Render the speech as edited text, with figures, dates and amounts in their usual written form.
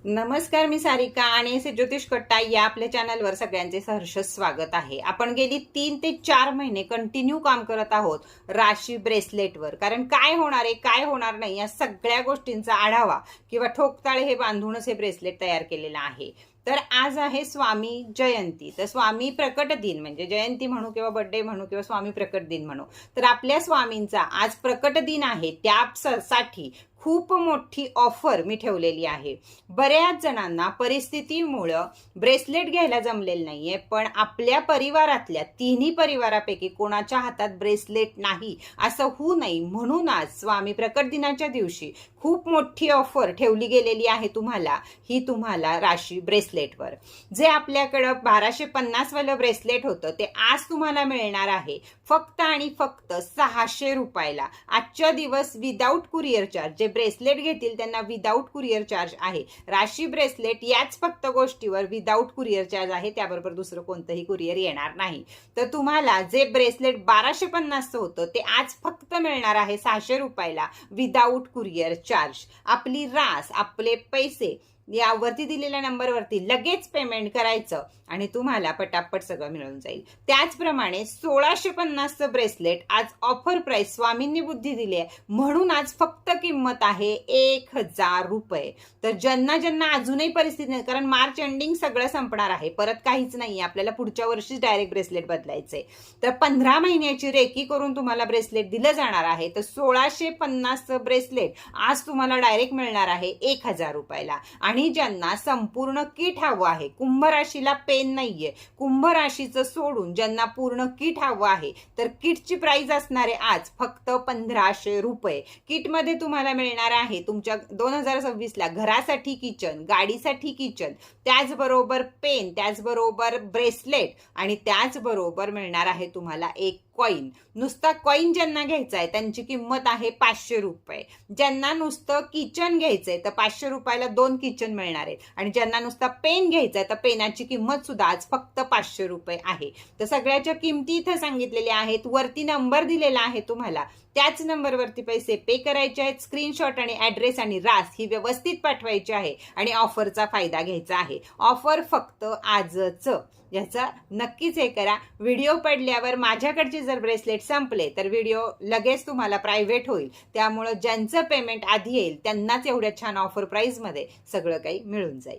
नमस्कार, मी सारिका आणि ज्योतिष कट्टा या आपल्या चॅनलवर सगळ्यांचे सहर्ष स्वागत आहे। आपण गेली 3 ते 4 महिने कंटिन्यू काम करत आहोत राशी ब्रेसलेटवर। कारण काय होणार आहे काय होणार नाही या सगळ्या गोष्टींचा आढावा किंवा ठोकताळे हे बांधूनच हे ब्रेसलेट तयार केलेलं आहे। तर आज आहे स्वामी जयंती। तर स्वामी प्रकट दिन म्हणजे जयंती म्हणू किंवा बर्थडे म्हणू किंवा स्वामी प्रकट दिन म्हणू, तर आपल्या स्वामींचा आज प्रकट दिन आहे। त्यासाठी खूप मोठी ऑफर मी ठेवलेली आहे। बऱ्याच जणांना परिस्थितीमुळे ब्रेसलेट घ्यायला जमलेलं नाहीये, पण आपल्या परिवारातल्या तिन्ही परिवारापैकी कोणाच्या हातात ब्रेसलेट नाही असं होऊ नये म्हणून आज स्वामी प्रकट दिनाच्या दिवशी खूप मोठी ऑफर ठेवली गेलेली आहे तुम्हाला राशी ब्रेसलेटवर। जे आपल्याकडे 1250 वालं ब्रेसलेट होतं ते आज तुम्हाला मिळणार आहे फक्त आणि फक्त 600 रुपयाला। आजच्या दिवस विदाउट कुरिअर चार्ज। जे ब्रेसलेट घेतील त्यांना विदाउट कुरिअर चार्ज आहे। राशी ब्रेसलेट याच फक्त गोष्टीवर विदाउट कुरिअर चार्ज आहे, त्याबरोबर दुसरं कोणतंही कुरिअर येणार नाही। तर तुम्हाला जे ब्रेसलेट 1250 होतं ते आज फक्त मिळणार आहे 600 रुपयाला विदाउट कुरिअर चार्ज। आपली रास, आपले पैसे यावरती दिलेल्या नंबरवरती लगेच पेमेंट करायचं आणि तुम्हाला पटापट सगळं मिळून जाईल। त्याचप्रमाणे 1650चं ब्रेसलेट आज ऑफर प्राइस स्वामींनी बुद्धी दिली आहे म्हणून आज फक्त किंमत आहे 1000 रुपये। तर ज्यांना ज्यांना अजूनही परिस्थिती नाही, कारण मार्च एंडिंग सगळं संपणार आहे, परत काहीच नाही, आपल्याला पुढच्या वर्षीच डायरेक्ट ब्रेसलेट बदलायचंय। तर 15 महिन्याची रेकी करून तुम्हाला ब्रेसलेट दिलं जाणार आहे। तर 1650चं ब्रेसलेट आज तुम्हाला डायरेक्ट मिळणार आहे 1000 रुपयाला। आणि ज्यांना संपूर्ण किट हवं आहे, कुंभ राशीला पेन नाहीये, कुंभ राशीचं सोडून ज्यांना पूर्ण किट हवं आहे तर किटची प्राइस असणार आहे आज फक्त 1500 रुपये। किट मध्ये तुम्हाला मिळणार आहे तुमच्या 2026 ला घरासाठी किचन, गाडीसाठी किचन, त्याचबरोबर पेन, त्याचबरोबर ब्रेसलेट आणि त्याचबरोबर मिळणार आहे तुम्हाला एक कॉइन। नुसता कॉइन ज्यांना घ्यायचा आहे त्यांची किंमत आहे 500 रुपये। ज्यांना नुसतं किचन घ्यायचंय तर 500 रुपयाला 2 किचन मिळणार आहेत आणि ज्यांना नुसता पेन घ्यायचा आहे तर पेनाची किंमत सुद्धा आज फक्त 500 रुपये आहे। तर सगळ्याच्या किमती इथं सांगितलेल्या आहेत, वरती नंबर दिलेला आहे तुम्हाला, त्याच नंबरवरती पैसे पे करायचे आहेत। स्क्रीनशॉट आणि ऍड्रेस आणि रास ही व्यवस्थित पाठवायची आहे आणि ऑफरचा फायदा घ्यायचा आहे। ऑफर फक्त आजच, याचा नक्कीच हे करा। व्हिडिओ पडल्यावर माझ्याकडचे जर ब्रेसलेट संपले तर व्हिडिओ लगेच तुम्हाला प्रायव्हेट होईल, त्यामुळे ज्यांचं पेमेंट आधी येईल त्यांनाच एवढ्या छान ऑफर प्राइस मध्ये सगळं काही मिळून जाईल।